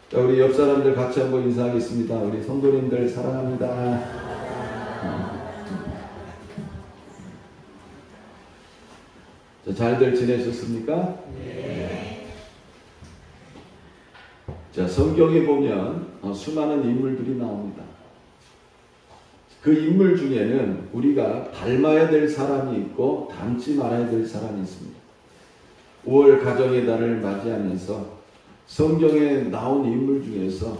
자, 우리 옆 사람들 같이 한번 인사하겠습니다. 우리 성도님들 사랑합니다. 자, 잘들 지내셨습니까? 네. 자, 성경에 보면 수많은 인물들이 나옵니다. 그 인물 중에는 우리가 닮아야 될 사람이 있고 닮지 말아야 될 사람이 있습니다. 5월 가정의 달을 맞이하면서 성경에 나온 인물 중에서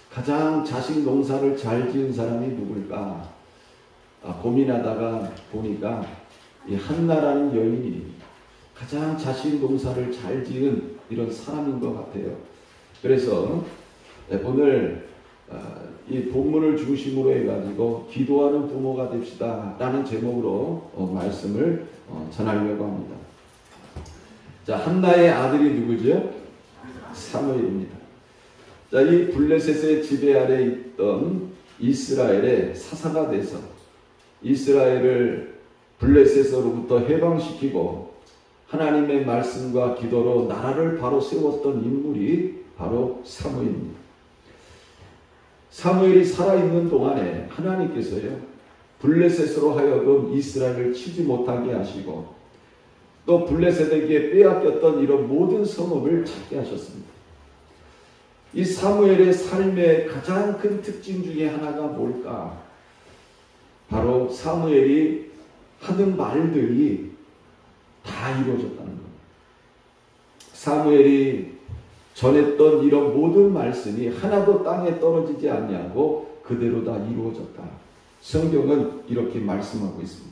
가장 자식 농사를 잘 지은 사람이 누굴까 고민하다가 보니까 이 한나라는 여인이 가장 자식 농사를 잘 지은 이런 사람인 것 같아요. 그래서 오늘 이 본문을 중심으로 해가지고 기도하는 부모가 됩시다 라는 제목으로 말씀을 전하려고 합니다. 자, 한나의 아들이 누구죠? 사무엘입니다. 자, 이 블레셋의 지배 아래 있던 이스라엘의 사사가 돼서 이스라엘을 블레셋으로부터 해방시키고 하나님의 말씀과 기도로 나라를 바로 세웠던 인물이 바로 사무엘입니다. 사무엘이 살아있는 동안에 하나님께서요, 블레셋으로 하여금 이스라엘을 치지 못하게 하시고 또 블레셋에게 빼앗겼던 이런 모든 성읍을 찾게 하셨습니다. 이 사무엘의 삶의 가장 큰 특징 중에 하나가 뭘까? 바로 사무엘이 하는 말들이 다 이루어졌다는 겁니다. 사무엘이 전했던 이런 모든 말씀이 하나도 땅에 떨어지지 않냐고 그대로 다 이루어졌다. 성경은 이렇게 말씀하고 있습니다.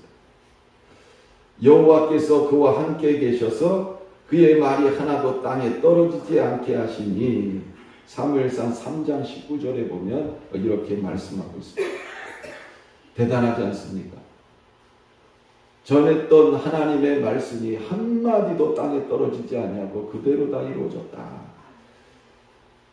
여호와께서 그와 함께 계셔서 그의 말이 하나도 땅에 떨어지지 않게 하시니 사무엘상 3장 19절에 보면 이렇게 말씀하고 있습니다. 대단하지 않습니까? 전했던 하나님의 말씀이 한마디도 땅에 떨어지지 않냐고 그대로 다 이루어졌다.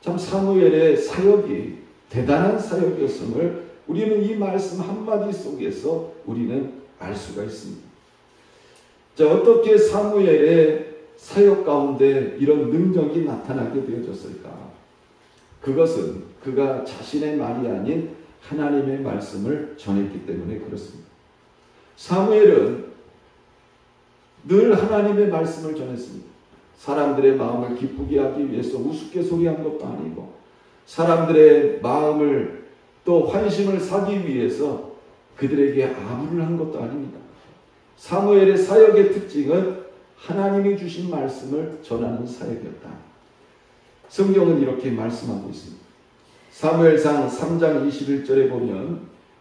참 사무엘의 사역이 대단한 사역이었음을 우리는 이 말씀 한마디 속에서 우리는 알 수가 있습니다. 자, 어떻게 사무엘의 사역 가운데 이런 능력이 나타나게 되어졌을까? 그것은 그가 자신의 말이 아닌 하나님의 말씀을 전했기 때문에 그렇습니다. 사무엘은 늘 하나님의 말씀을 전했습니다. 사람들의 마음을 기쁘게 하기 위해서 우스갯소리한 것도 아니고 사람들의 마음을 또 환심을 사기 위해서 그들에게 아부를 한 것도 아닙니다. 사무엘의 사역의 특징은 하나님이 주신 말씀을 전하는 사역이었다. 성경은 이렇게 말씀하고 있습니다. 사무엘상 3장 21절에 보면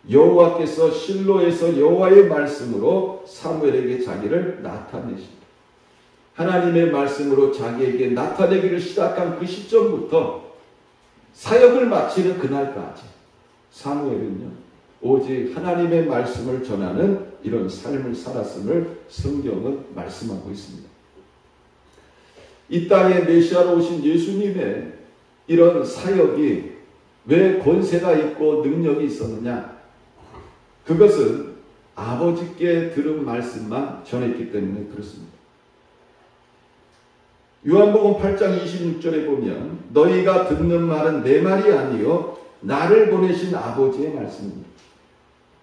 여호와께서 실로에서 여호와의 말씀으로 사무엘에게 자기를 나타내십니다. 하나님의 말씀으로 자기에게 나타내기를 시작한 그 시점부터 사역을 마치는 그날까지 사무엘은요, 오직 하나님의 말씀을 전하는 이런 삶을 살았음을 성경은 말씀하고 있습니다. 이 땅에 메시아로 오신 예수님의 이런 사역이 왜 권세가 있고 능력이 있었느냐? 그것은 아버지께 들은 말씀만 전했기 때문에 그렇습니다. 요한복음 8장 26절에 보면 너희가 듣는 말은 내 말이 아니요 나를 보내신 아버지의 말씀입니다.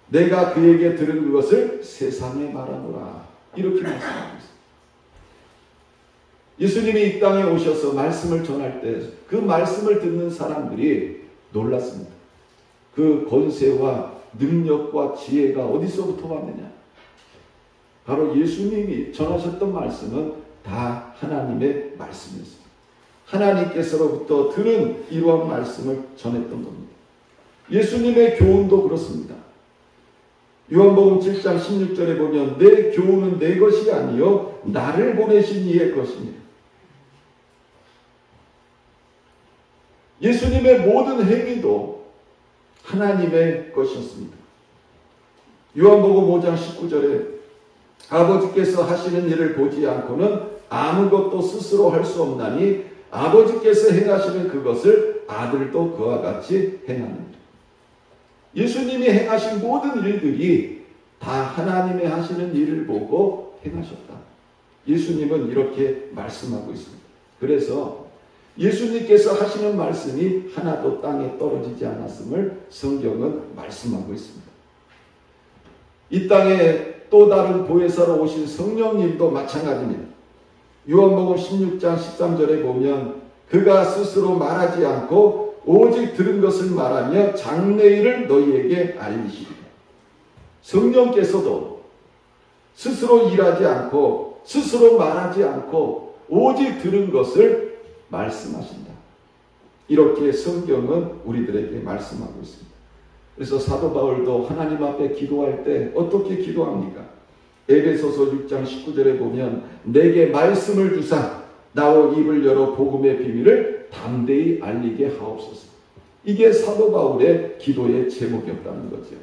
내가 그에게 들은 그것을 세상에 말하노라. 이렇게 말씀하고 있습니다. 예수님이 이 땅에 오셔서 말씀을 전할 때 그 말씀을 듣는 사람들이 놀랐습니다. 그 권세와 능력과 지혜가 어디서부터 왔느냐? 바로 예수님이 전하셨던 말씀은 다 하나님의 말씀이었습니다. 하나님께서로부터 들은 이러한 말씀을 전했던 겁니다. 예수님의 교훈도 그렇습니다. 요한복음 7장 16절에 보면 내 교훈은 내 것이 아니요 나를 보내신 이의 것입니다. 예수님의 모든 행위도 하나님의 것이었습니다. 요한복음 5장 19절에 아버지께서 하시는 일을 보지 않고는 아무것도 스스로 할 수 없나니 아버지께서 행하시는 그것을 아들도 그와 같이 행하느니라. 예수님이 행하신 모든 일들이 다 하나님의 하시는 일을 보고 행하셨다. 예수님은 이렇게 말씀하고 있습니다. 그래서 예수님께서 하시는 말씀이 하나도 땅에 떨어지지 않았음을 성경은 말씀하고 있습니다. 이 땅에 또 다른 보혜사로 오신 성령님도 마찬가지입니다. 요한복음 16장 13절에 보면 그가 스스로 말하지 않고 오직 들은 것을 말하며 장래일을 너희에게 알리시리라. 성령께서도 스스로 일하지 않고 스스로 말하지 않고 오직 들은 것을 말씀하신다. 이렇게 성경은 우리들에게 말씀하고 있습니다. 그래서 사도 바울도 하나님 앞에 기도할 때 어떻게 기도합니까? 에베소서 6장 19절에 보면 내게 말씀을 주사 나와 입을 열어 복음의 비밀을 담대히 알리게 하옵소서. 이게 사도 바울의 기도의 제목이었다는 거죠.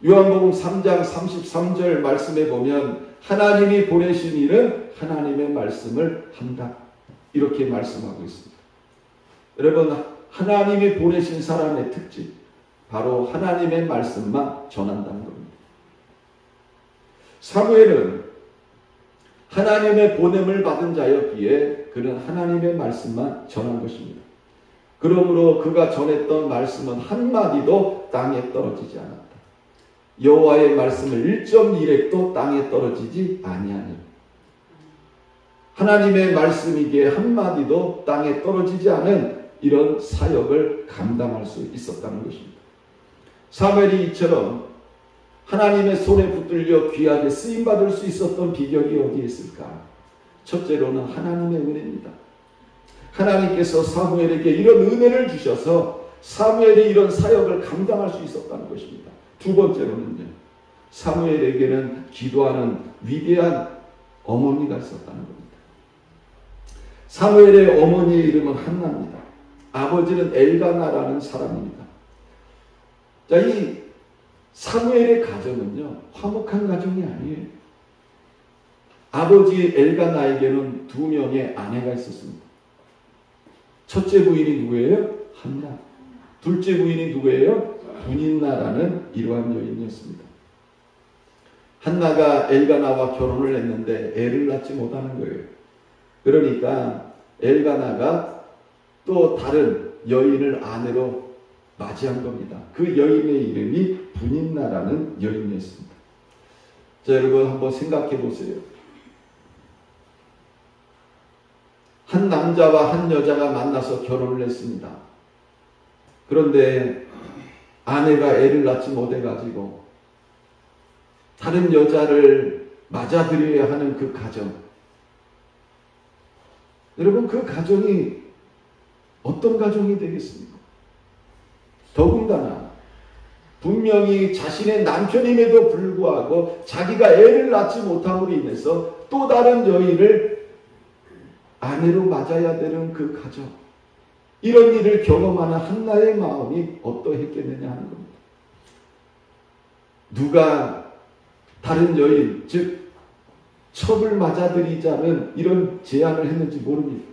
요한복음 3장 33절 말씀에 보면 하나님이 보내신 이는 하나님의 말씀을 한다. 이렇게 말씀하고 있습니다. 여러분, 하나님이 보내신 사람의 특징, 바로 하나님의 말씀만 전한다는 겁니다. 사무엘은 하나님의 보냄을 받은 자였기에 그는 하나님의 말씀만 전한 것입니다. 그러므로 그가 전했던 말씀은 한마디도 땅에 떨어지지 않았다. 여호와의 말씀을 1.1획도 땅에 떨어지지 아니하니 하나님의 말씀이기에 한마디도 땅에 떨어지지 않은 이런 사역을 감당할 수 있었다는 것입니다. 사무엘이 이처럼 하나님의 손에 붙들려 귀하게 쓰임받을 수 있었던 비결이 어디에 있을까? 첫째로는 하나님의 은혜입니다. 하나님께서 사무엘에게 이런 은혜를 주셔서 사무엘이 이런 사역을 감당할 수 있었다는 것입니다. 두 번째로는요, 사무엘에게는 기도하는 위대한 어머니가 있었다는 겁니다. 사무엘의 어머니의 이름은 한나입니다. 아버지는 엘가나라는 사람입니다. 자, 이 사무엘의 가정은요, 화목한 가정이 아니에요. 아버지 엘가나에게는 2명의 아내가 있었습니다. 첫째 부인이 누구예요? 한나. 둘째 부인이 누구예요? 분인나라는 이러한 여인이었습니다. 한나가 엘가나와 결혼을 했는데 애를 낳지 못하는 거예요. 그러니까 엘가나가 또 다른 여인을 아내로 맞이한 겁니다. 그 여인의 이름이 분인나라는 여인이었습니다. 자, 여러분 한번 생각해 보세요. 한 남자와 한 여자가 만나서 결혼을 했습니다. 그런데 아내가 애를 낳지 못해가지고 다른 여자를 맞아들여야 하는 그 가정. 여러분, 그 가정이 어떤 가정이 되겠습니까? 더군다나 분명히 자신의 남편임에도 불구하고 자기가 애를 낳지 못함으로 인해서 또 다른 여인을 아내로 맞아야 되는 그 가정. 이런 일을 경험하는 한나의 마음이 어떠했겠느냐 하는 겁니다. 누가 다른 여인, 즉 첩을 맞아들이자는 이런 제안을 했는지 모릅니다.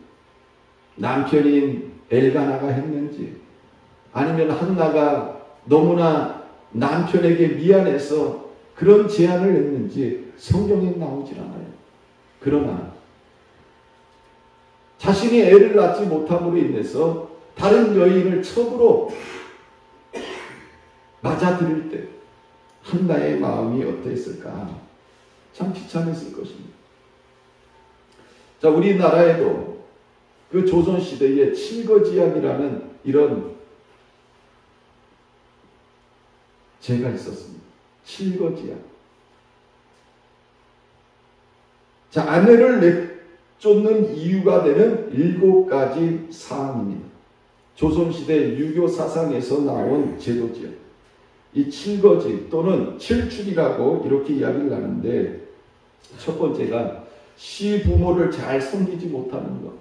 남편인 엘가나가 했는지, 아니면 한나가 너무나 남편에게 미안해서 그런 제안을 했는지 성경에 나오질 않아요. 그러나 자신이 애를 낳지 못함으로 인해서 다른 여인을 첩으로 맞아들일 때 한나의 마음이 어땠을까? 참 비참했을 것입니다. 자, 우리나라에도 그 조선시대에 칠거지약이라는 이런 죄가 있었습니다. 칠거지약. 자, 아내를 내쫓는 이유가 되는 7가지 사항입니다. 조선시대 유교 사상에서 나온 제도지요. 이 칠거지 또는 칠출이라고 이렇게 이야기를 하는데, 첫 번째가 시부모를 잘 섬기지 못하는 것,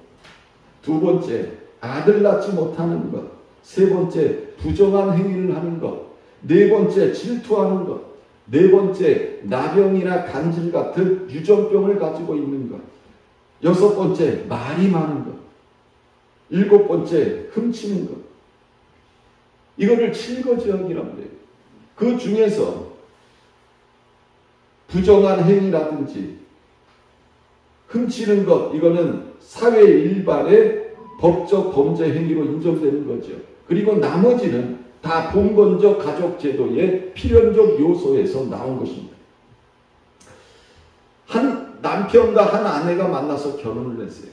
두 번째 아들 낳지 못하는 것, 세 번째 부정한 행위를 하는 것, 네 번째 질투하는 것, 네 번째 나병이나 간질 같은 유전병을 가지고 있는 것, 여섯 번째 말이 많은 것, 일곱 번째 훔치는 것. 이거를 칠거지약이라고 해요. 그 중에서 부정한 행위라든지 훔치는 것, 이거는 사회 일반의 법적 범죄 행위로 인정되는 거죠. 그리고 나머지는 다 봉건적 가족 제도의 필연적 요소에서 나온 것입니다. 한 남편과 한 아내가 만나서 결혼을 했어요.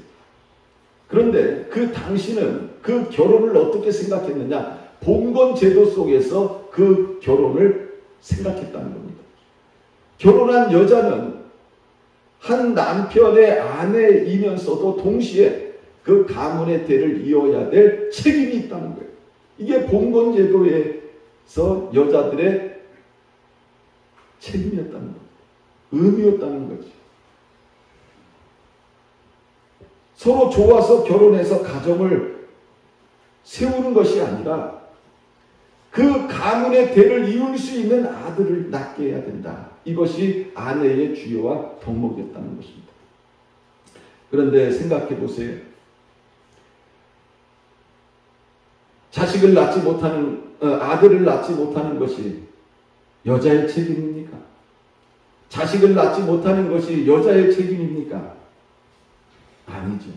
그런데 그 당시는 그 결혼을 어떻게 생각했느냐? 봉건 제도 속에서 그 결혼을 생각했다는 겁니다. 결혼한 여자는 한 남편의 아내이면서도 동시에 그 가문의 대를 이어야 될 책임이 있다는 거예요. 이게 봉건 제도에서 여자들의 책임이었다는 거예요. 의미였다는 거죠. 서로 좋아서 결혼해서 가정을 세우는 것이 아니라 그 가문의 대를 이을 수 있는 아들을 낳게 해야 된다. 이것이 아내의 주요와 덕목이었다는 것입니다. 그런데 생각해 보세요. 자식을 낳지 못하는, 아들을 낳지 못하는 것이 여자의 책임입니까? 자식을 낳지 못하는 것이 여자의 책임입니까? 아니죠.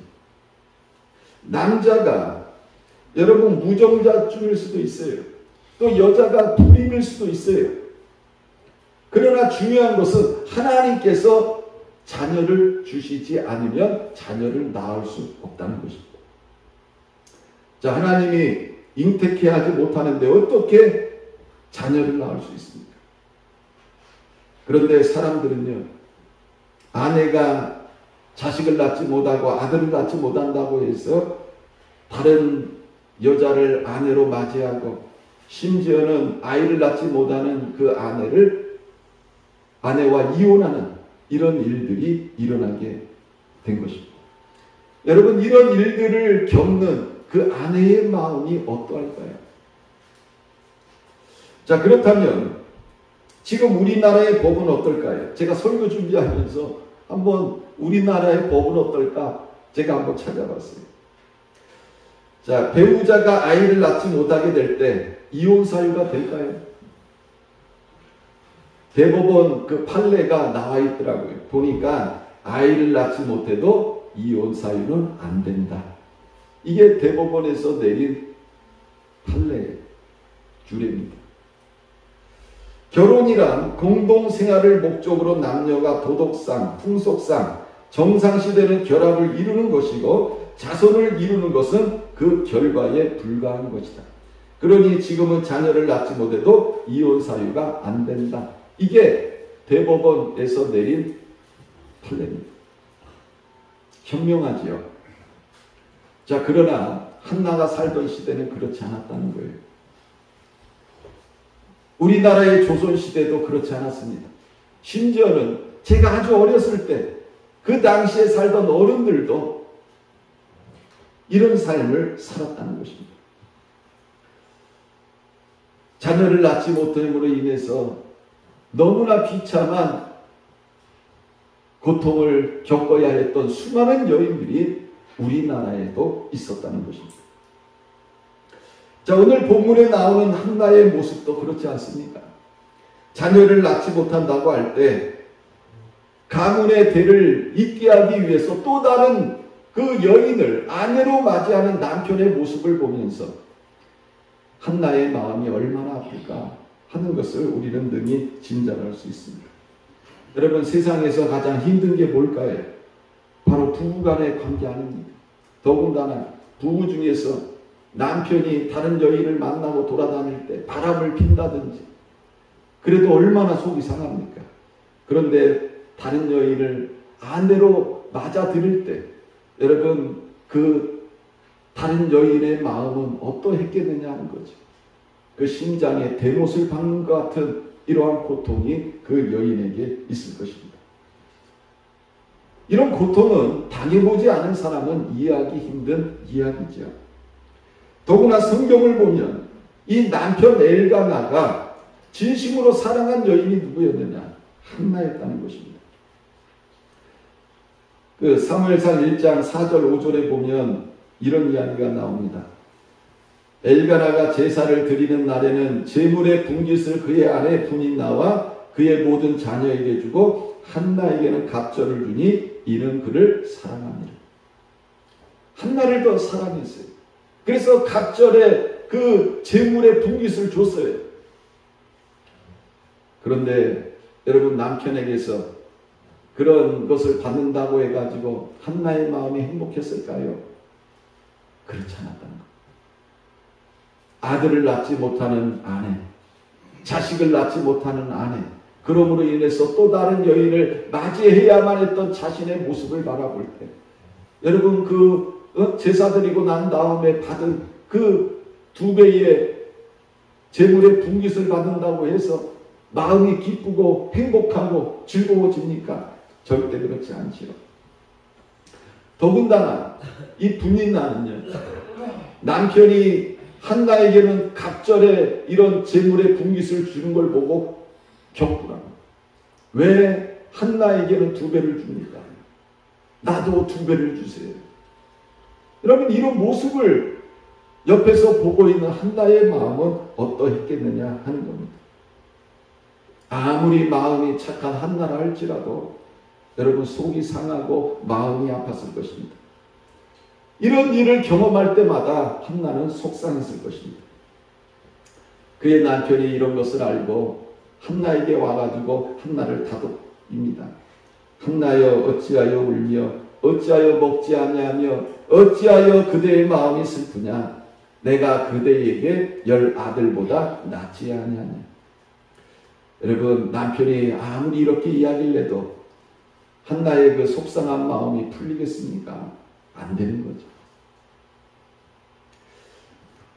남자가 여러분 무정자쯤일 수도 있어요. 또 여자가 불임일 수도 있어요. 그러나 중요한 것은 하나님께서 자녀를 주시지 않으면 자녀를 낳을 수 없다는 것입니다. 자, 하나님이 잉태케 하지 못하는데 어떻게 자녀를 낳을 수 있습니까? 그런데 사람들은요, 아내가 자식을 낳지 못하고 아들을 낳지 못한다고 해서 다른 여자를 아내로 맞이하고 심지어는 아이를 낳지 못하는 그 아내와 이혼하는 이런 일들이 일어나게 된 것입니다. 여러분, 이런 일들을 겪는 그 아내의 마음이 어떠할까요? 자, 그렇다면 지금 우리나라의 법은 어떨까요? 제가 설교 준비하면서 한번 우리나라의 법은 어떨까? 제가 한번 찾아봤어요. 자, 배우자가 아이를 낳지 못하게 될 때 이혼 사유가 될까요? 대법원 그 판례가 나와 있더라고요. 보니까 아이를 낳지 못해도 이혼 사유는 안 된다. 이게 대법원에서 내린 판례의 규례입니다. 결혼이란 공동생활을 목적으로 남녀가 도덕상, 풍속상, 정상시되는 결합을 이루는 것이고 자손을 이루는 것은 그 결과에 불과한 것이다. 그러니 지금은 자녀를 낳지 못해도 이혼 사유가 안 된다. 이게 대법원에서 내린 판례입니다. 현명하지요. 자, 그러나 한나가 살던 시대는 그렇지 않았다는 거예요. 우리나라의 조선시대도 그렇지 않았습니다. 심지어는 제가 아주 어렸을 때 그 당시에 살던 어른들도 이런 삶을 살았다는 것입니다. 자녀를 낳지 못함으로 인해서 너무나 비참한 고통을 겪어야 했던 수많은 여인들이 우리나라에도 있었다는 것입니다. 자, 오늘 본문에 나오는 한나의 모습도 그렇지 않습니까? 자녀를 낳지 못한다고 할 때 가문의 대를 잇게 하기 위해서 또 다른 그 여인을 아내로 맞이하는 남편의 모습을 보면서 한나의 마음이 얼마나 아플까 하는 것을 우리는 능히 짐작할 수 있습니다. 여러분, 세상에서 가장 힘든 게 뭘까요? 바로 부부간의 관계 아닙니까? 더군다나 부부 중에서 남편이 다른 여인을 만나고 돌아다닐 때 바람을 핀다든지 그래도 얼마나 속이 상합니까? 그런데 다른 여인을 아내로 맞아들일 때 여러분, 그 다른 여인의 마음은 어떠했겠느냐 하는 거죠. 그 심장에 대못을 박는 것 같은 이러한 고통이 그 여인에게 있을 것입니다. 이런 고통은 당해보지 않은 사람은 이해하기 힘든 이야기죠. 더구나 성경을 보면 이 남편 엘가나가 진심으로 사랑한 여인이 누구였느냐? 한나였다는 것입니다. 그 사무엘상 1장 4절 5절에 보면 이런 이야기가 나옵니다. 엘가나가 제사를 드리는 날에는 제물의 분깃을 그의 아내 분인나와 그의 모든 자녀에게 주고 한나에게는 갑절을 주니 이는 그를 사랑합니다. 한나를 더 사랑했어요. 그래서 갑절에 그 재물의 분깃을 줬어요. 그런데 여러분, 남편에게서 그런 것을 받는다고 해가지고 한나의 마음이 행복했을까요? 그렇지 않았다는 것. 아들을 낳지 못하는 아내, 자식을 낳지 못하는 아내, 그러므로 인해서 또 다른 여인을 맞이해야만 했던 자신의 모습을 바라볼 때, 여러분, 제사 드리고 난 다음에 받은 그 2배의 재물의 분깃을 받는다고 해서 마음이 기쁘고 행복하고 즐거워집니까? 절대 그렇지 않지요. 더군다나 이 분인나는요, 남편이 한나에게는 갑절에 이런 재물의 분깃을 주는 걸 보고 격분합니다. 왜 한나에게는 2배를 줍니까? 나도 2배를 주세요. 여러분, 이런 모습을 옆에서 보고 있는 한나의 마음은 어떠했겠느냐 하는 겁니다. 아무리 마음이 착한 한나라 할지라도 여러분, 속이 상하고 마음이 아팠을 것입니다. 이런 일을 경험할 때마다 한나는 속상했을 것입니다. 그의 남편이 이런 것을 알고 한나에게 와가지고 한나를 다독입니다. 한나여, 어찌하여 울며 어찌하여 먹지 아니하며 어찌하여 그대의 마음이 슬프냐? 내가 그대에게 10 아들보다 낫지 아니하냐? 여러분, 남편이 아무리 이렇게 이야기를 해도 한나의 그 속상한 마음이 풀리겠습니까? 안 되는 거죠.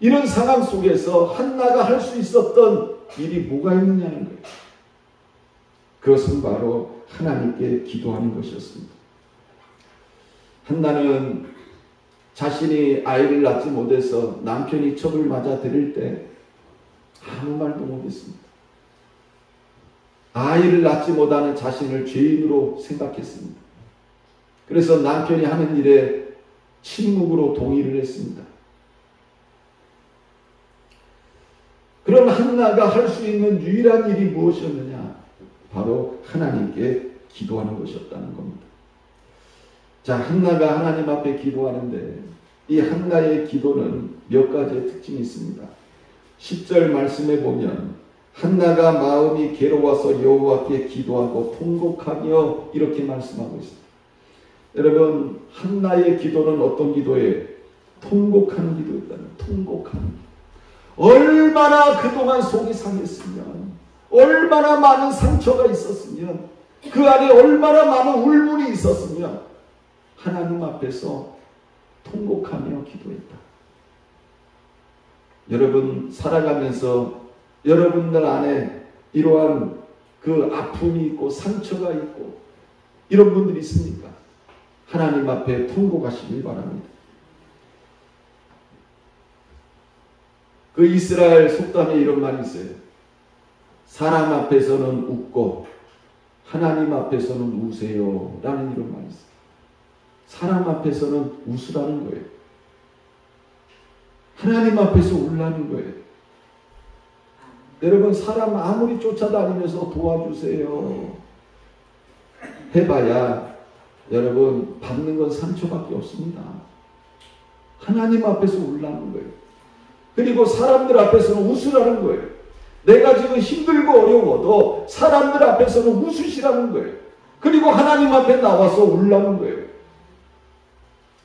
이런 상황 속에서 한나가 할 수 있었던 일이 뭐가 있느냐는 거예요. 그것은 바로 하나님께 기도하는 것이었습니다. 한나는 자신이 아이를 낳지 못해서 남편이 첩을 맞아 들일 때 아무 말도 못했습니다. 아이를 낳지 못하는 자신을 죄인으로 생각했습니다. 그래서 남편이 하는 일에 침묵으로 동의를 했습니다. 그런 한나가 할 수 있는 유일한 일이 무엇이었느냐? 바로 하나님께 기도하는 것이었다는 겁니다. 자, 한나가 하나님 앞에 기도하는데 이 한나의 기도는 몇 가지의 특징이 있습니다. 10절 말씀에 보면 한나가 마음이 괴로워서 여호와께 기도하고 통곡하며 이렇게 말씀하고 있습니다. 여러분, 한나의 기도는 어떤 기도예요? 통곡하는 기도였다는, 통곡하는 기도. 얼마나 그동안 속이 상했으면, 얼마나 많은 상처가 있었으면, 그 안에 얼마나 많은 울분이 있었으면 하나님 앞에서 통곡하며 기도했다. 여러분, 살아가면서 여러분들 안에 이러한 그 아픔이 있고 상처가 있고 이런 분들이 있습니까? 하나님 앞에 통곡하시길 바랍니다. 그 이스라엘 속담에 이런 말이 있어요. 사람 앞에서는 웃고 하나님 앞에서는 우세요 라는 이런 말이 있어요. 사람 앞에서는 웃으라는 거예요. 하나님 앞에서 울라는 거예요. 여러분, 사람 아무리 쫓아다니면서 도와주세요 해봐야 여러분 받는 건 상처밖에 없습니다. 하나님 앞에서 울라는 거예요. 그리고 사람들 앞에서는 웃으라는 거예요. 내가 지금 힘들고 어려워도 사람들 앞에서는 웃으시라는 거예요. 그리고 하나님 앞에 나와서 울라는 거예요.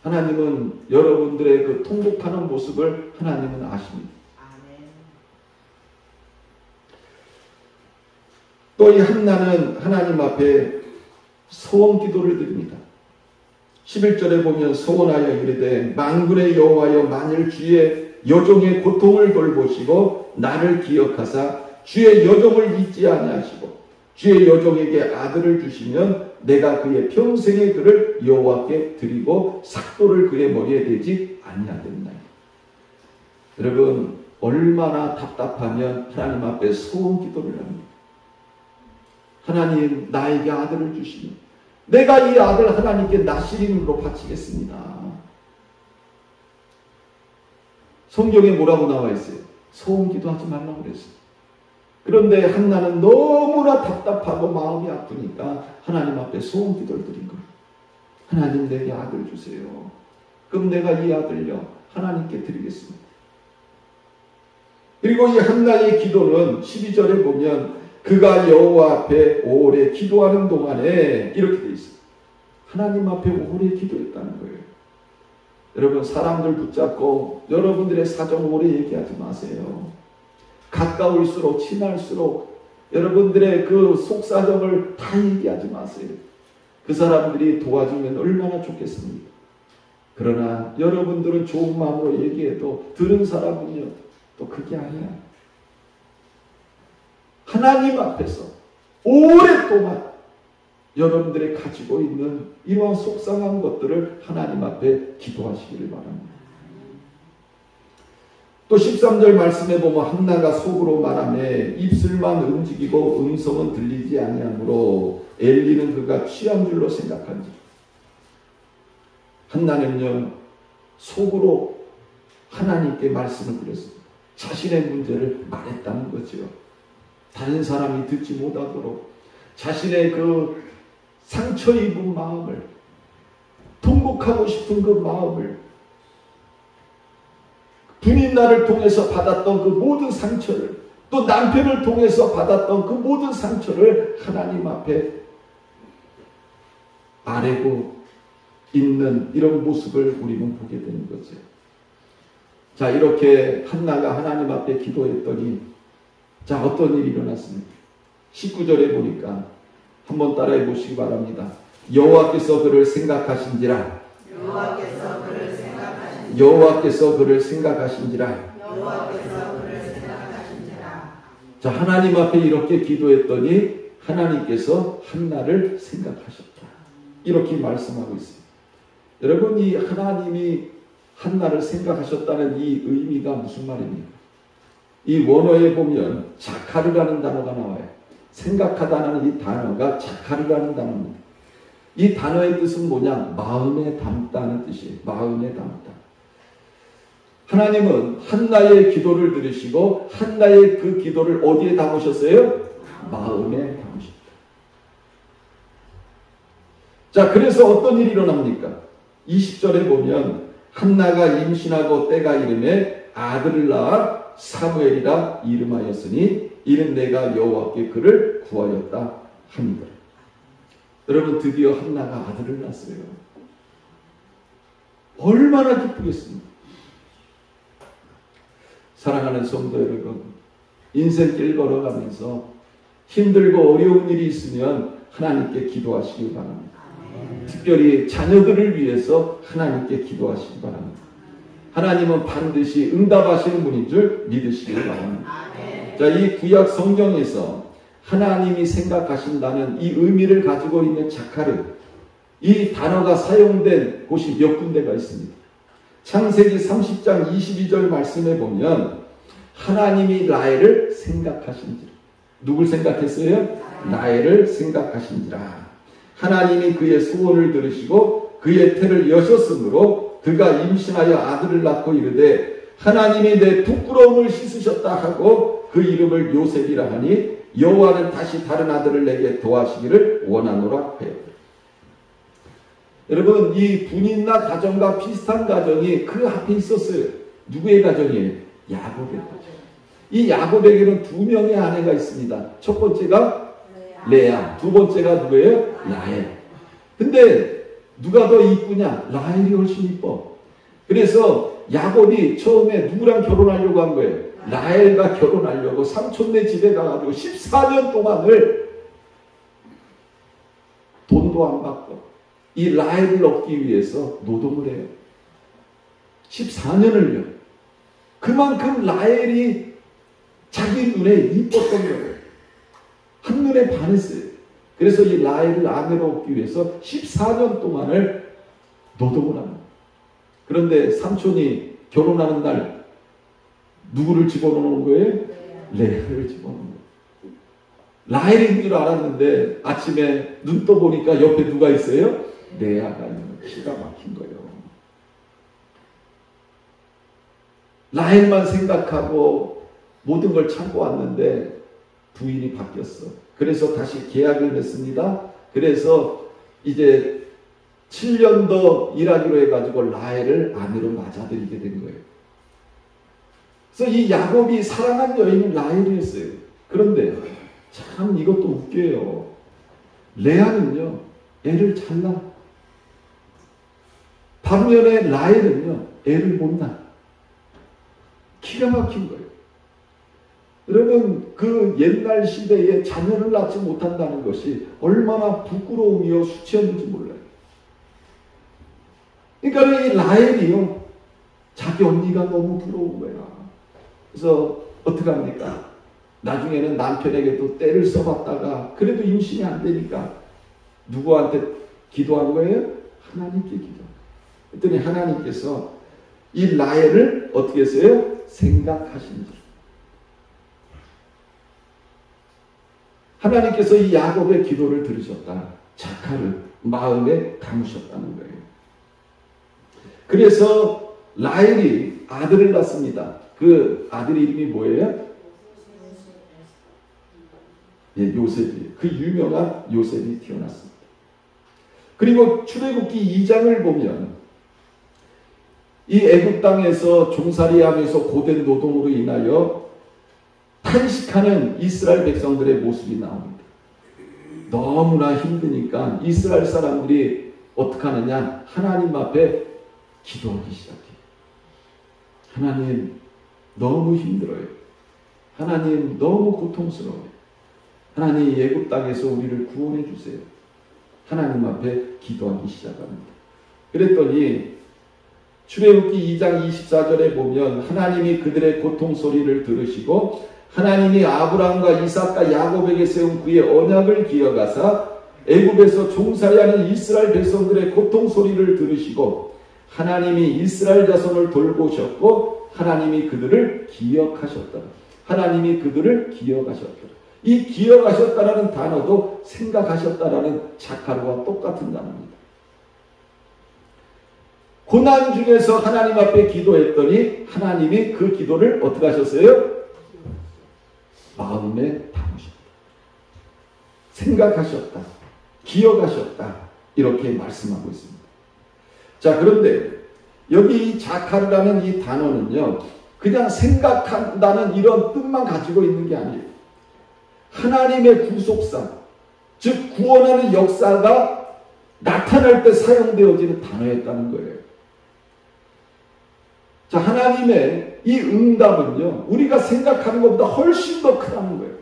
하나님은 여러분들의 그 통곡하는 모습을 하나님은 아십니다. 또 이 한나는 하나님 앞에 소원 기도를 드립니다. 11절에 보면 소원하여 이르되 만군의 여호와여 만일 주의 여종의 고통을 돌보시고 나를 기억하사 주의 여종을 잊지 아니하시고 주의 여종에게 아들을 주시면 내가 그의 평생의 그를 여호와께 드리고 삭도를 그의 머리에 대지 아니하겠나요? 여러분, 얼마나 답답하면 하나님 앞에 소원 기도를 합니다. 하나님, 나에게 아들을 주시면 내가 이 아들 하나님께 나시린으로 바치겠습니다. 성경에 뭐라고 나와 있어요? 소원 기도하지 말라고 그랬어요. 그런데 한나는 너무나 답답하고 마음이 아프니까 하나님 앞에 소원 기도를 드린 거예요. 하나님, 내게 아들 주세요. 그럼 내가 이 아들요 하나님께 드리겠습니다. 그리고 이 한나의 기도는 12절에 보면 그가 여호와 앞에 오래 기도하는 동안에 이렇게 돼 있어요. 하나님 앞에 오래 기도했다는 거예요. 여러분, 사람들 붙잡고 여러분들의 사정 오래 얘기하지 마세요. 가까울수록 친할수록 여러분들의 그 속사정을 다 얘기하지 마세요. 그 사람들이 도와주면 얼마나 좋겠습니까? 그러나 여러분들은 좋은 마음으로 얘기해도 들은 사람은요 또 그게 아니야. 하나님 앞에서 오랫동안 여러분들이 가지고 있는 이러한 속상한 것들을 하나님 앞에 기도하시기를 바랍니다. 또 13절 말씀에 보면 한나가 속으로 말하매 입술만 움직이고 음성은 들리지 아니하므로 엘리는 그가 취한 줄로 생각한지. 한나는요 속으로 하나님께 말씀을 드렸습니다. 자신의 문제를 말했다는 거죠. 다른 사람이 듣지 못하도록 자신의 그 상처 입은 마음을, 통곡하고 싶은 그 마음을, 부인 나를 통해서 받았던 그 모든 상처를, 또 남편을 통해서 받았던 그 모든 상처를 하나님 앞에 아뢰고 있는 이런 모습을 우리는 보게 되는 거죠. 자, 이렇게 한나가 하나님 앞에 기도했더니 자, 어떤 일이 일어났습니까? 19절에 보니까 한번 따라해 보시기 바랍니다. 여호와께서 그를 생각하신지라. 여호와께서 그를 생각하신지라. 여호와께서 그를 생각하신지라. 여호와께서 그를 생각하신지라. 자, 하나님 앞에 이렇게 기도했더니 하나님께서 한나를 생각하셨다. 이렇게 말씀하고 있습니다. 여러분, 이 하나님이 한나를 생각하셨다는 이 의미가 무슨 말입니까? 이 원어에 보면 자카르라는 단어가 나와요. 생각하다는 이 단어가 자카르라는 단어입니다. 이 단어의 뜻은 뭐냐? 마음에 담다는 뜻이에요. 마음에 담다. 하나님은 한나의 기도를 들으시고 한나의 그 기도를 어디에 담으셨어요? 마음에 담으셨다. 자, 그래서 어떤 일이 일어납니까? 20절에 보면 한나가 임신하고 때가 이름에 아들을 낳아 사무엘이라 이름하였으니 이는 내가 여호와께 그를 구하였다 합니다. 여러분, 드디어 한나가 아들을 낳았어요. 얼마나 기쁘겠습니까? 사랑하는 성도 여러분, 인생길 걸어가면서 힘들고 어려운 일이 있으면 하나님께 기도하시기 바랍니다. 특별히 자녀들을 위해서 하나님께 기도하시기 바랍니다. 하나님은 반드시 응답하시는 분인 줄 믿으시기 바랍니다. 자, 이 구약 성경에서 하나님이 생각하신다는 이 의미를 가지고 있는 자카르, 이 단어가 사용된 곳이 몇 군데가 있습니다. 창세기 30장 22절 말씀에 보면 하나님이 라헬을 생각하신지라. 누굴 생각했어요? 라헬을 생각하신지라. 하나님이 그의 소원을 들으시고 그의 태를 여셨으므로 그가 임신하여 아들을 낳고 이르되 하나님이 내 부끄러움을 씻으셨다 하고 그 이름을 요셉이라 하니 여호와는 다시 다른 아들을 내게 도하시기를 원하노라 하였다. 여러분, 이 분인나 가정과 비슷한 가정이 그 앞에 있었어요. 누구의 가정이에요? 야곱의 가정. 이 야곱에게는 두 명의 아내가 있습니다. 첫 번째가 레아, 두 번째가 누구예요? 라헬. 근데 누가 더 이쁘냐? 라헬이 훨씬 이뻐. 그래서 야곱이 처음에 누구랑 결혼하려고 한 거예요? 라헬과 결혼하려고 삼촌네 집에 가가지고 14년 동안을 돈도 안 받고 이 라헬을 얻기 위해서 노동을 해요. 14년을요. 그만큼 라헬이 자기 눈에 이뻤던 거예요. 한눈에 반했어요. 그래서 이 라헬을 아내로 얻기 위해서 14년 동안을 노동을 합니다. 그런데 삼촌이 결혼하는 날 누구를 집어넣는 거예요? 레아를 집어넣는 거예요. 라헬인 줄 알았는데 아침에 눈 떠보니까 옆에 누가 있어요? 레아가 있는 거예요. 기가 막힌 거예요. 라헬만 생각하고 모든 걸 참고 왔는데 부인이 바뀌었어. 그래서 다시 계약을 맺습니다. 그래서 이제 7년 더 일하기로 해가지고 라헬을 아내로 맞아들이게 된 거예요. 그래서 이 야곱이 사랑한 여인은 라헬이었어요. 그런데 참 이것도 웃겨요. 레아는요 애를 잘 낳아. 반면에 라헬은요 애를 못 낳아. 기가 막힌 거예요. 여러분 그 옛날 시대에 자녀를 낳지 못한다는 것이 얼마나 부끄러움이요 수치였는지 몰라요. 그러니까 이 라헬이요 자기 언니가 너무 부러운 거야. 그래서 어떻게 합니까? 나중에는 남편에게 또 때를 써봤다가 그래도 임신이 안 되니까 누구한테 기도한 거예요? 하나님께 기도한 거예요. 그랬더니 하나님께서 이 라헬을 어떻게 했어요? 생각하신 줄. 하나님께서 이 야곱의 기도를 들으셨다. 자카를 마음에 담으셨다는 거예요. 그래서 라헬이 아들을 낳습니다. 그 아들 이름이 뭐예요? 예, 요셉이. 그 유명한 요셉이 태어났습니다. 그리고 출애굽기 2장을 보면 이 애굽 땅에서 종살이하면서 고된 노동으로 인하여 탄식하는 이스라엘 백성들의 모습이 나옵니다. 너무나 힘드니까 이스라엘 사람들이 어떻게 하느냐? 하나님 앞에 기도하기 시작해요. 하나님 너무 힘들어요. 하나님 너무 고통스러워요. 하나님 애굽 땅에서 우리를 구원해 주세요. 하나님 앞에 기도하기 시작합니다. 그랬더니 출애굽기 2장 24절에 보면 하나님이 그들의 고통 소리를 들으시고 하나님이 아브라함과 이삭과 야곱에게 세운 그의 언약을 기억하사 애굽에서 종살이하는 이스라엘 백성들의 고통 소리를 들으시고 하나님이 이스라엘 자손을 돌보셨고 하나님이 그들을 기억하셨다. 하나님이 그들을 기억하셨다. 이 기억하셨다라는 단어도 생각하셨다라는 자카르와 똑같은 단어입니다. 고난 중에서 하나님 앞에 기도했더니 하나님이 그 기도를 어떻게 하셨어요? 마음에 담으셨다. 생각하셨다. 기억하셨다. 이렇게 말씀하고 있습니다. 자, 그런데 여기 이 자카르라는 이 단어는요, 그냥 생각한다는 이런 뜻만 가지고 있는 게 아니에요. 하나님의 구속사, 즉 구원하는 역사가 나타날 때 사용되어지는 단어였다는 거예요. 자, 하나님의 이 응답은요, 우리가 생각하는 것보다 훨씬 더 크다는 거예요.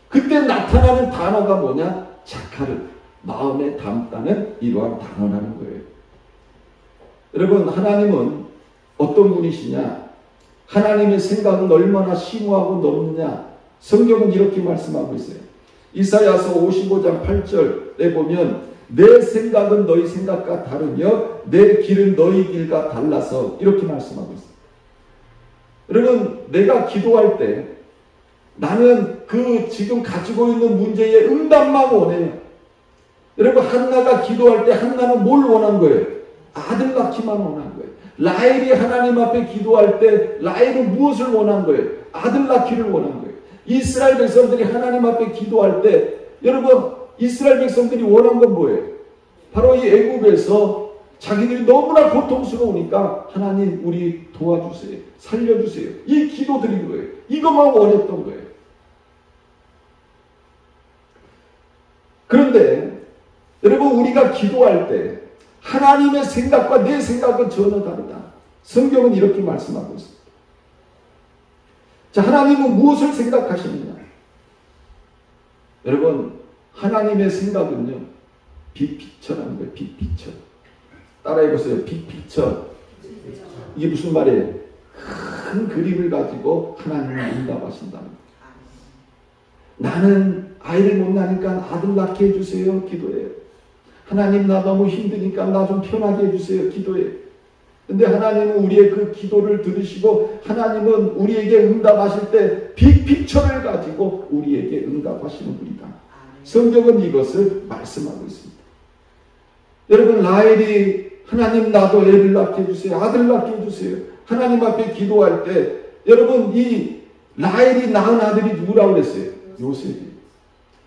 그때 나타나는 단어가 뭐냐? 자카르, 마음에 담다는 이러한 단어라는 거예요. 여러분, 하나님은 어떤 분이시냐? 하나님의 생각은 얼마나 심오하고 넓느냐? 성경은 이렇게 말씀하고 있어요. 이사야서 55장 8절에 보면 내 생각은 너희 생각과 다르며 내 길은 너희 길과 달라서 이렇게 말씀하고 있어요. 여러분, 내가 기도할 때 나는 그 지금 가지고 있는 문제의 응답만 원해요. 여러분, 한나가 기도할 때 한나는 뭘 원한 거예요? 아들 낳기만 원한 거예요. 라헬이 하나님 앞에 기도할 때 라헬은 무엇을 원한 거예요? 아들 낳기를 원한 거예요. 이스라엘 백성들이 하나님 앞에 기도할 때 여러분, 이스라엘 백성들이 원한 건 뭐예요? 바로 이 애굽에서 자기들이 너무나 고통스러우니까 하나님 우리 도와주세요. 살려주세요. 이 기도 드린 거예요. 이것만 원했던 거예요. 그런데 여러분, 우리가 기도할 때 하나님의 생각과 내 생각은 전혀 다르다. 성경은 이렇게 말씀하고 있습니다. 자, 하나님은 무엇을 생각하시느냐? 여러분, 하나님의 생각은요, 빅피처라는 거예요. 빅피처. 따라해보세요. 빅피처. 이게 무슨 말이에요? 큰 그림을 가지고 하나님을 응답하신다는 거예요. 나는 아이를 못 낳으니까 아들 낳게 해주세요. 기도해요. 하나님, 나 너무 힘드니까 나 좀 편하게 해주세요. 기도해요. 근데 하나님은 우리의 그 기도를 들으시고 하나님은 우리에게 응답하실 때 빅픽처를 가지고 우리에게 응답하시는 분이다. 성경은 이것을 말씀하고 있습니다. 여러분, 라헬이 하나님 나도 애를 낳게 해주세요. 아들 낳게 해주세요. 하나님 앞에 기도할 때 여러분, 이 라헬이 낳은 아들이 누구라고 그랬어요? 요셉이.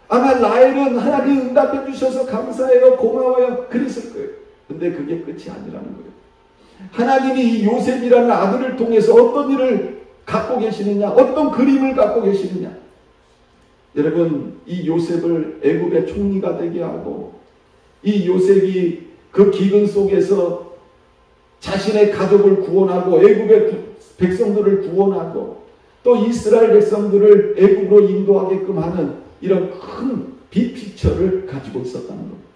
아마 라헬은 하나님 응답해 주셔서 감사해요, 고마워요, 그랬을 거예요. 근데 그게 끝이 아니라는 거예요. 하나님이 이 요셉이라는 아들을 통해서 어떤 일을 갖고 계시느냐, 어떤 그림을 갖고 계시느냐. 여러분, 이 요셉을 애굽의 총리가 되게 하고, 이 요셉이 그 기근 속에서 자신의 가족을 구원하고 애굽의 백성들을 구원하고 또 이스라엘 백성들을 애굽으로 인도하게끔 하는 이런 큰 빅피처를 가지고 있었다는 겁니다.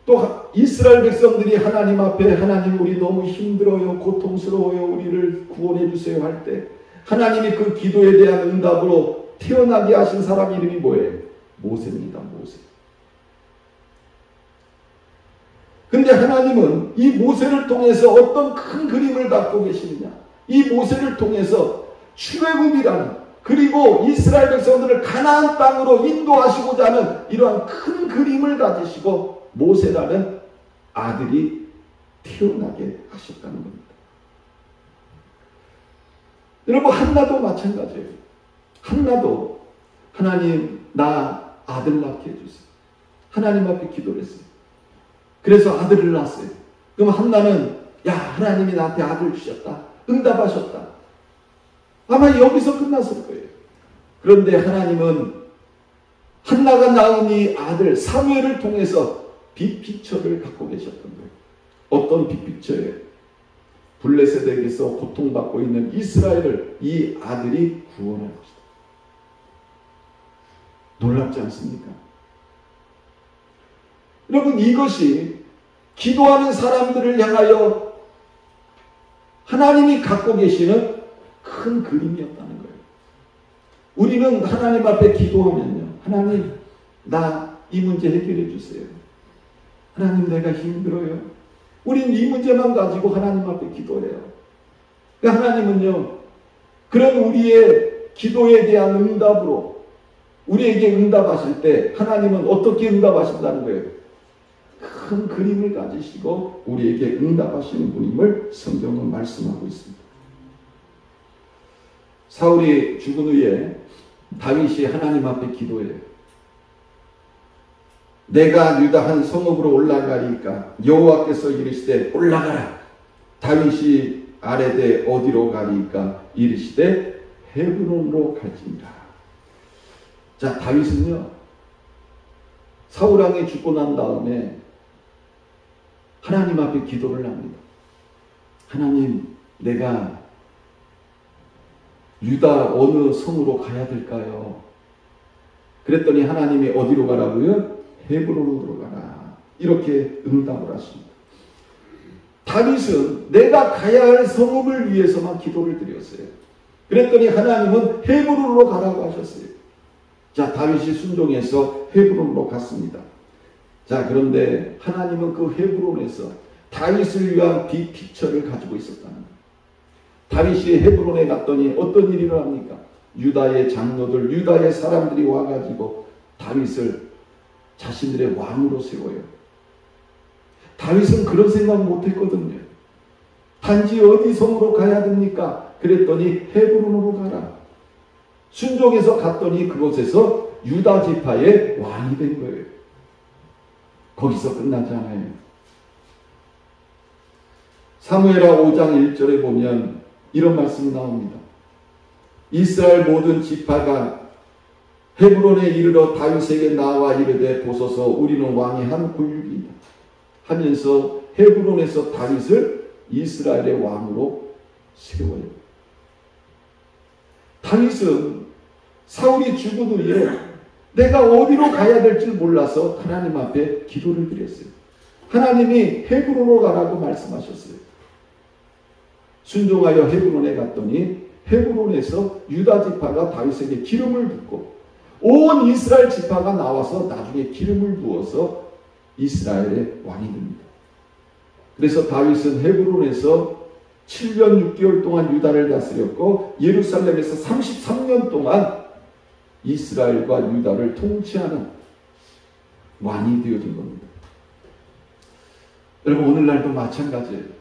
또 이스라엘 백성들이 하나님 앞에 하나님 우리 너무 힘들어요, 고통스러워요, 우리를 구원해 주세요 할 때 하나님이 그 기도에 대한 응답으로 태어나게 하신 사람 이름이 뭐예요? 모세입니다. 모세. 근데 하나님은 이 모세를 통해서 어떤 큰 그림을 갖고 계시느냐, 이 모세를 통해서 출애굽이라는, 그리고 이스라엘 백성들을 가나안 땅으로 인도하시고자 하는 이러한 큰 그림을 가지시고 모세라는 아들이 태어나게 하셨다는 겁니다. 여러분, 한나도 마찬가지예요. 한나도 하나님 나 아들 낳게 해주세요. 하나님 앞에 기도를 했어요. 그래서 아들을 낳았어요. 그럼 한나는 야, 하나님이 나한테 아들 주셨다, 응답하셨다, 아마 여기서 끝났을 거예요. 그런데 하나님은 한나가 낳은 이 아들 사무엘을 통해서 빅피처를 갖고 계셨던 거예요. 어떤 빅피처예요? 블레셋에게서 고통받고 있는 이스라엘을 이 아들이 구원할 것이다. 놀랍지 않습니까? 여러분, 이것이 기도하는 사람들을 향하여 하나님이 갖고 계시는 큰 그림이었다는 거예요. 우리는 하나님 앞에 기도하면요, 하나님 나 이 문제 해결해 주세요, 하나님 내가 힘들어요, 우린 이 문제만 가지고 하나님 앞에 기도해요. 하나님은요, 그런 우리의 기도에 대한 응답으로 우리에게 응답하실 때 하나님은 어떻게 응답하신다는 거예요? 큰 그림을 가지시고 우리에게 응답하시는 분임을 성경은 말씀하고 있습니다. 사울이 죽은 후에 다윗이 하나님 앞에 기도해요. 내가 유다 한 성읍으로 올라가리까 여호와께서 이르시되 올라가라. 다윗이 아뢰되 어디로 가리까 이르시되 헤브론으로 갈지니라. 자, 다윗은요, 사울왕이 죽고 난 다음에 하나님 앞에 기도를 합니다. 하나님, 내가 유다 어느 성으로 가야 될까요? 그랬더니 하나님이 어디로 가라고요? 헤브론으로 들어가라. 이렇게 응답을 하십니다. 다윗은 내가 가야 할 성읍을 위해서만 기도를 드렸어요. 그랬더니 하나님은 헤브론으로 가라고 하셨어요. 자, 다윗이 순종해서 헤브론으로 갔습니다. 자, 그런데 하나님은 그 헤브론에서 다윗을 위한 빅피처를 가지고 있었다는 거예요. 다윗이 헤브론에 갔더니 어떤 일이 일어납니까? 유다의 장로들, 유다의 사람들이 와가지고 다윗을 자신들의 왕으로 세워요. 다윗은 그런 생각 못했거든요. 단지 어디 성으로 가야 됩니까? 그랬더니 헤브론으로 가라. 순종해서 갔더니 그곳에서 유다 지파의 왕이 된 거예요. 거기서 끝나지 않아요. 사무엘하 5장 1절에 보면 이런 말씀이 나옵니다. 이스라엘 모든 지파가 헤브론에 이르러 다윗에게 나와 이르되 보소서 우리는 왕이 한 굴육이다 하면서 헤브론에서 다윗을 이스라엘의 왕으로 세워요. 다윗은 사울이 죽은 후에 내가 어디로 가야 될지 몰라서 하나님 앞에 기도를 드렸어요. 하나님이 헤브론으로 가라고 말씀하셨어요. 순종하여 헤브론에 갔더니 헤브론에서 유다 지파가 다윗에게 기름을 붓고 온 이스라엘 지파가 나와서 나중에 기름을 부어서 이스라엘의 왕이 됩니다. 그래서 다윗은 헤브론에서 7년 6개월 동안 유다를 다스렸고 예루살렘에서 33년 동안 이스라엘과 유다를 통치하는 왕이 되어진 겁니다. 여러분, 오늘날도 마찬가지예요.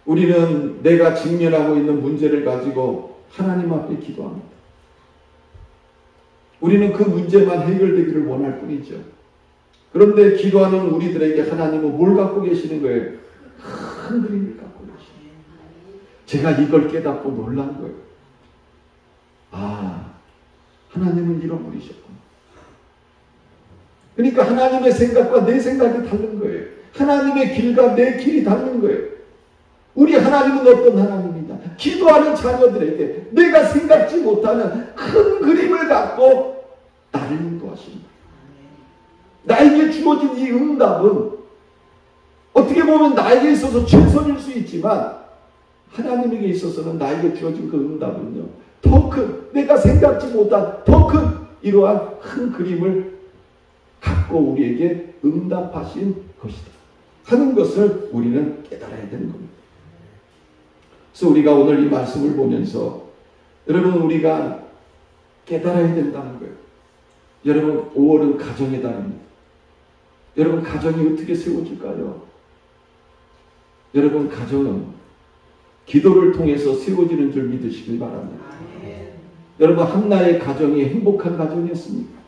우리는 내가 직면하고 있는 문제를 가지고 하나님 앞에 기도합니다. 우리는 그 문제만 해결되기를 원할 뿐이죠. 그런데 기도하는 우리들에게 하나님은 뭘 갖고 계시는 거예요? 큰 그림을 갖고 계시는 거예요. 제가 이걸 깨닫고 놀란 거예요. 아, 하나님은 이런 분이셨구나. 그러니까 하나님의 생각과 내 생각이 다른 거예요. 하나님의 길과 내 길이 다른 거예요. 우리 하나님은 어떤 하나님이냐? 기도하는 자녀들에게 내가 생각지 못하는 큰 그림을 갖고 나를 인도하십니다. 나에게 주어진 이 응답은 어떻게 보면 나에게 있어서 최선일 수 있지만 하나님에게 있어서는 나에게 주어진 그 응답은요, 더 큰, 내가 생각지 못한 더 큰 이러한 큰 그림을 갖고 우리에게 응답하신 것이다 하는 것을 우리는 깨달아야 되는 겁니다. 그래서 우리가 오늘 이 말씀을 보면서 여러분, 우리가 깨달아야 된다는 거예요. 여러분, 5월은 가정의 달입니다. 여러분, 가정이 어떻게 세워질까요? 여러분, 가정은 기도를 통해서 세워지는 줄 믿으시길 바랍니다. 여러분, 한나의 가정이 행복한 가정이었습니까?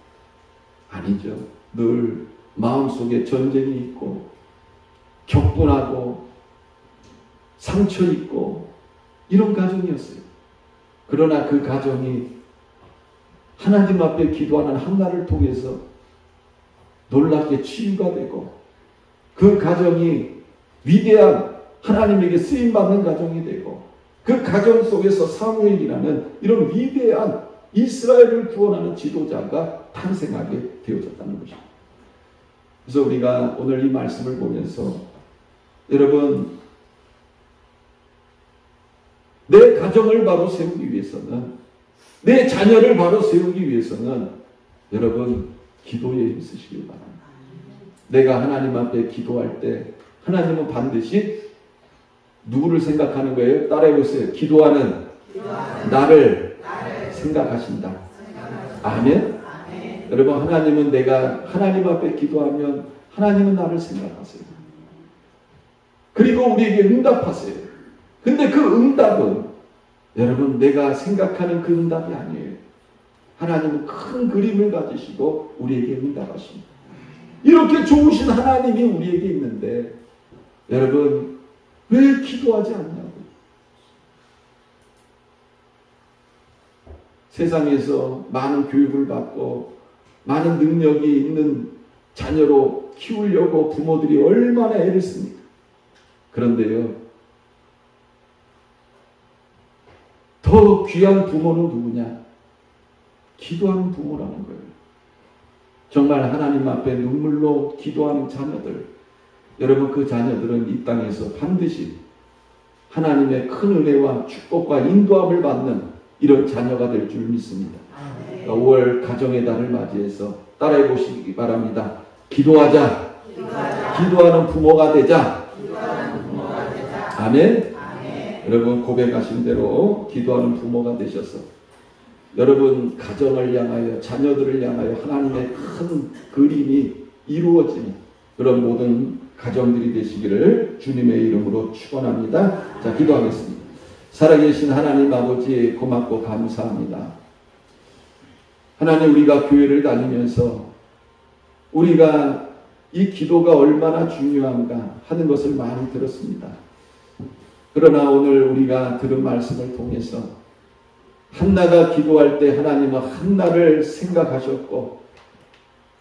아니죠. 늘 마음속에 전쟁이 있고 격분하고 상처 있고 이런 가정이었어요. 그러나 그 가정이 하나님 앞에 기도하는 한나를 통해서 놀랍게 치유가 되고 그 가정이 위대한 하나님에게 쓰임받는 가정이 되고 그 가정 속에서 사무엘이라는 이런 위대한 이스라엘을 구원하는 지도자가 탄생하게 되어졌다는 것입니다. 그래서 우리가 오늘 이 말씀을 보면서 여러분, 내 가정을 바로 세우기 위해서는, 내 자녀를 바로 세우기 위해서는 여러분, 기도에 힘쓰시길 바랍니다. 내가 하나님 앞에 기도할 때 하나님은 반드시 누구를 생각하는 거예요? 따라해보세요. 기도하는 나를 생각하신다. 아멘? 여러분, 하나님은 내가 하나님 앞에 기도하면 하나님은 나를 생각하세요. 그리고 우리에게 응답하세요. 근데 그 응답은 여러분, 내가 생각하는 그 응답이 아니에요. 하나님은 큰 그림을 가지시고 우리에게 응답하십니다. 이렇게 좋으신 하나님이 우리에게 있는데 여러분, 왜 기도하지 않냐고. 세상에서 많은 교육을 받고 많은 능력이 있는 자녀로 키우려고 부모들이 얼마나 애를 씁니까? 그런데요, 더 귀한 부모는 누구냐? 기도하는 부모라는 거예요. 정말 하나님 앞에 눈물로 기도하는 자녀들, 여러분, 그 자녀들은 이 땅에서 반드시 하나님의 큰 은혜와 축복과 인도함을 받는 이런 자녀가 될 줄 믿습니다. 5월 가정의 달을 맞이해서 따라해 보시기 바랍니다. 기도하자. 기도하는 부모가 되자. 아멘. 여러분, 고백하신 대로 기도하는 부모가 되셔서 여러분 가정을 향하여, 자녀들을 향하여 하나님의 큰 그림이 이루어지는 그런 모든 가정들이 되시기를 주님의 이름으로 축원합니다. 자, 기도하겠습니다. 살아계신 하나님 아버지, 고맙고 감사합니다. 하나님, 우리가 교회를 다니면서 우리가 이 기도가 얼마나 중요한가 하는 것을 많이 들었습니다. 그러나 오늘 우리가 들은 말씀을 통해서 한나가 기도할 때 하나님은 한나를 생각하셨고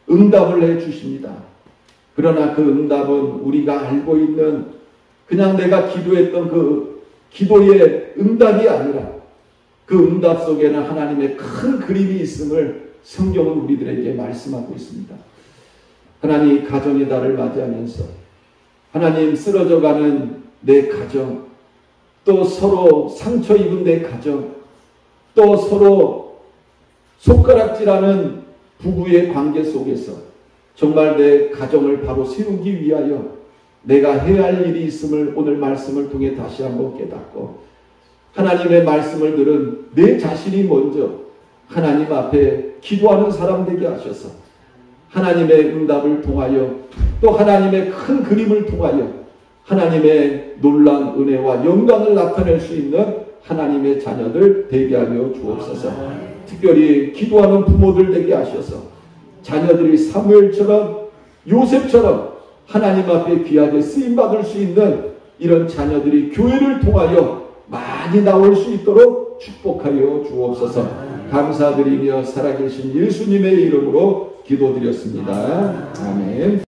응답을 해주십니다. 그러나 그 응답은 우리가 알고 있는 그냥 내가 기도했던 그 기도의 응답이 아니라 그 응답 속에는 하나님의 큰 그림이 있음을 성경은 우리들에게 말씀하고 있습니다. 하나님, 가정의 달을 맞이하면서 하나님, 쓰러져가는 내 가정, 또 서로 상처 입은 내 가정, 또 서로 손가락질하는 부부의 관계 속에서 정말 내 가정을 바로 세우기 위하여 내가 해야 할 일이 있음을 오늘 말씀을 통해 다시 한번 깨닫고 하나님의 말씀을 들은 내 자신이 먼저 하나님 앞에 기도하는 사람 되게 하셔서 하나님의 응답을 통하여 또 하나님의 큰 그림을 통하여 하나님의 놀라운 은혜와 영광을 나타낼 수 있는 하나님의 자녀들 되게 하여 주옵소서. 특별히 기도하는 부모들 되게 하셔서 자녀들이 사무엘처럼 요셉처럼 하나님 앞에 귀하게 쓰임받을 수 있는 이런 자녀들이 교회를 통하여 많이 나올 수 있도록 축복하여 주옵소서. 감사드리며 살아계신 예수님의 이름으로 기도드렸습니다. 아멘.